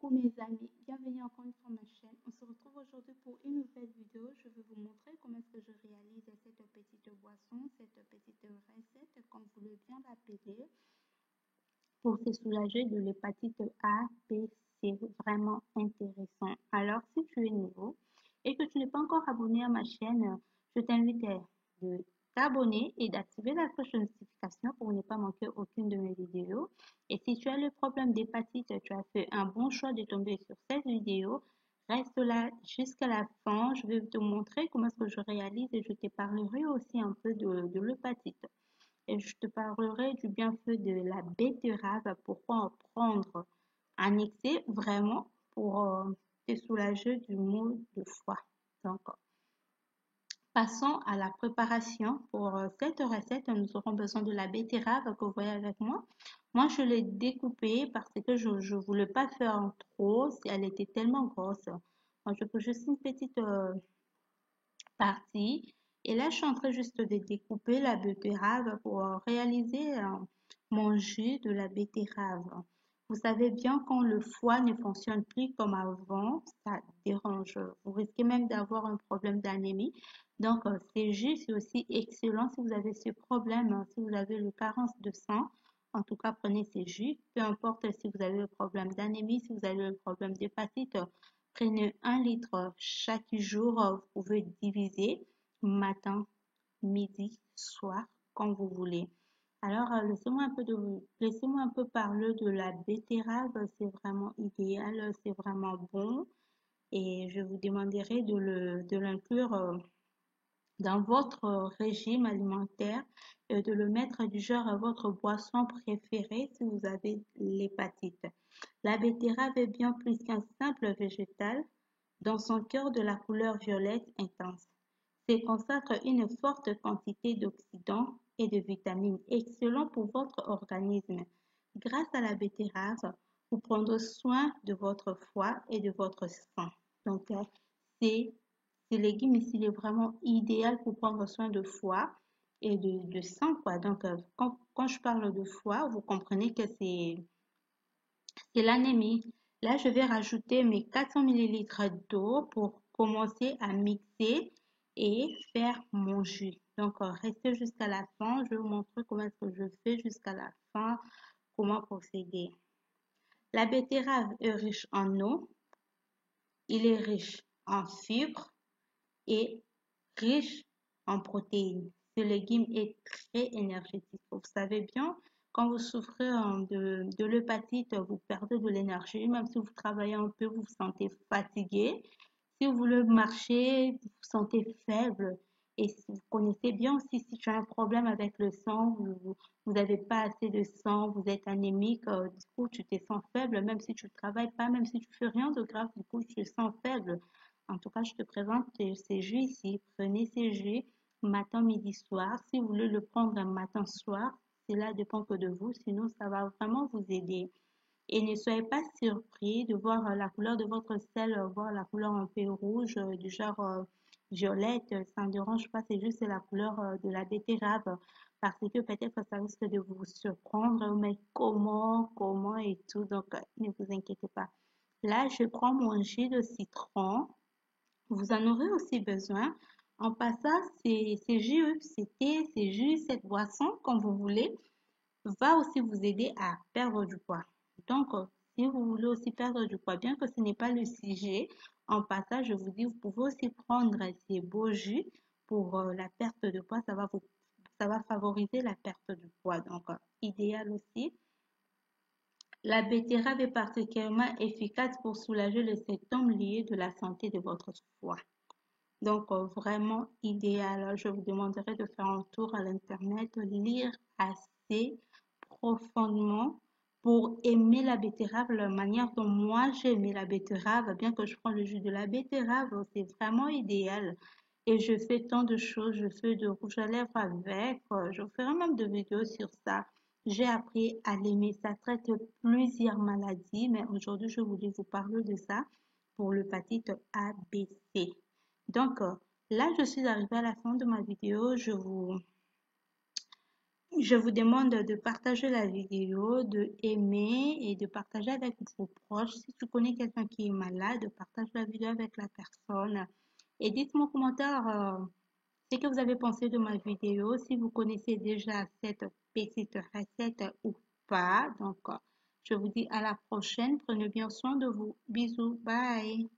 Coucou mes amis, bienvenue encore une fois à ma chaîne. On se retrouve aujourd'hui pour une nouvelle vidéo. Je vais vous montrer comment est-ce que je réalise cette petite boisson, cette petite recette, comme vous voulez bien l'appeler, pour se soulager de l'hépatite A, B, C. Vraiment intéressant. Alors, si tu es nouveau et que tu n'es pas encore abonné à ma chaîne, je t'invite à de t'abonner et d'activer la cloche de notification pour ne pas manquer aucune de mes vidéos. Et si tu as le problème d'hépatite, tu as fait un bon choix de tomber sur cette vidéo. Reste là jusqu'à la fin. Je vais te montrer comment est-ce que je réalise et je te parlerai aussi un peu de l'hépatite. Et je te parlerai du bienfait de la betterave, pourquoi en prendre en excès vraiment pour te soulager du mal de foie. Donc, passons à la préparation. Pour cette recette, nous aurons besoin de la betterave que vous voyez avec moi. Moi, je l'ai découpée parce que je ne voulais pas faire en trop. Elle était tellement grosse. Moi, je fais juste une petite partie. Et là, je suis en train juste de découper la betterave pour réaliser mon jus de la betterave. Vous savez bien quand le foie ne fonctionne plus comme avant, ça dérange. Vous risquez même d'avoir un problème d'anémie. Donc, ces jus, c'est aussi excellent si vous avez ce problème, si vous avez le carence de sang. En tout cas, prenez ces jus. Peu importe si vous avez le problème d'anémie, si vous avez le problème d'hépatite, prenez 1 litre chaque jour. Vous pouvez diviser matin, midi, soir, quand vous voulez. Alors, laissez-moi un peu parler de la betterave. C'est vraiment idéal, c'est vraiment bon. Et je vous demanderai de l'inclure dans votre régime alimentaire et de le mettre du genre à votre boisson préférée si vous avez l'hépatite. La betterave est bien plus qu'un simple végétal. Dans son cœur de la couleur violette intense, se consacre une forte quantité d'oxydants et de vitamines excellents pour votre organisme. Grâce à la betterave, vous prendrez soin de votre foie et de votre sang. Donc, c'est ce légume ici, il est vraiment idéal pour prendre soin de foie et de sang, quoi. Donc, quand je parle de foie, vous comprenez que c'est l'anémie. Là, je vais rajouter mes 400 millilitres d'eau pour commencer à mixer et faire mon jus. Donc, restez jusqu'à la fin. Je vais vous montrer comment est-ce que je fais jusqu'à la fin, comment procéder. La betterave est riche en eau, il est riche en fibres et riche en protéines. Ce légume est très énergétique. Vous savez bien, quand vous souffrez de l'hépatite, vous perdez de l'énergie. Même si vous travaillez un peu, vous vous sentez fatigué. Si vous voulez marcher, vous vous sentez faible. Et si vous connaissez bien aussi, si tu as un problème avec le sang, vous n'avez pas assez de sang, vous êtes anémique, du coup, tu te sens faible, même si tu ne travailles pas, même si tu fais rien de grave, du coup, tu te sens faible. En tout cas, je te présente ces jus ici. Prenez ces jus matin, midi, soir. Si vous voulez le prendre un matin, soir, cela dépend que de vous. Sinon, ça va vraiment vous aider. Et ne soyez pas surpris de voir la couleur de votre sel, voir la couleur un peu rouge, du genre violette. Ça ne dérange pas, c'est juste la couleur de la betterave. Parce que peut-être ça risque de vous surprendre, mais comment et tout. Donc, ne vous inquiétez pas. Là, je prends mon jus de citron. Vous en aurez aussi besoin en passant ces jus, ces thés, ces jus, cette boisson, comme vous voulez, va aussi vous aider à perdre du poids. Donc, si vous voulez aussi perdre du poids, bien que ce n'est pas le sujet, en passant, je vous dis, vous pouvez aussi prendre ces beaux jus pour la perte de poids. Ça va favoriser la perte du poids. Donc, idéal aussi. La betterave est particulièrement efficace pour soulager les symptômes liés de la santé de votre foie. Donc, vraiment idéal. Je vous demanderai de faire un tour à l'internet, lire assez profondément pour aimer la betterave, la manière dont moi j'ai aimé la betterave, bien que je prends le jus de la betterave, c'est vraiment idéal. Et je fais tant de choses, je fais de rouge à lèvres avec, je ferai même de vidéos sur ça. J'ai appris à l'aimer, ça traite plusieurs maladies, mais aujourd'hui je voulais vous parler de ça pour l'hépatite ABC. Donc, là, je suis arrivée à la fin de ma vidéo. Je vous demande de partager la vidéo, de aimer et de partager avec vos proches. Si tu connais quelqu'un qui est malade, partage la vidéo avec la personne. Et dites-moi en commentaire ce que vous avez pensé de ma vidéo, si vous connaissez déjà cette petite recette ou pas. Donc, je vous dis à la prochaine. Prenez bien soin de vous. Bisous. Bye.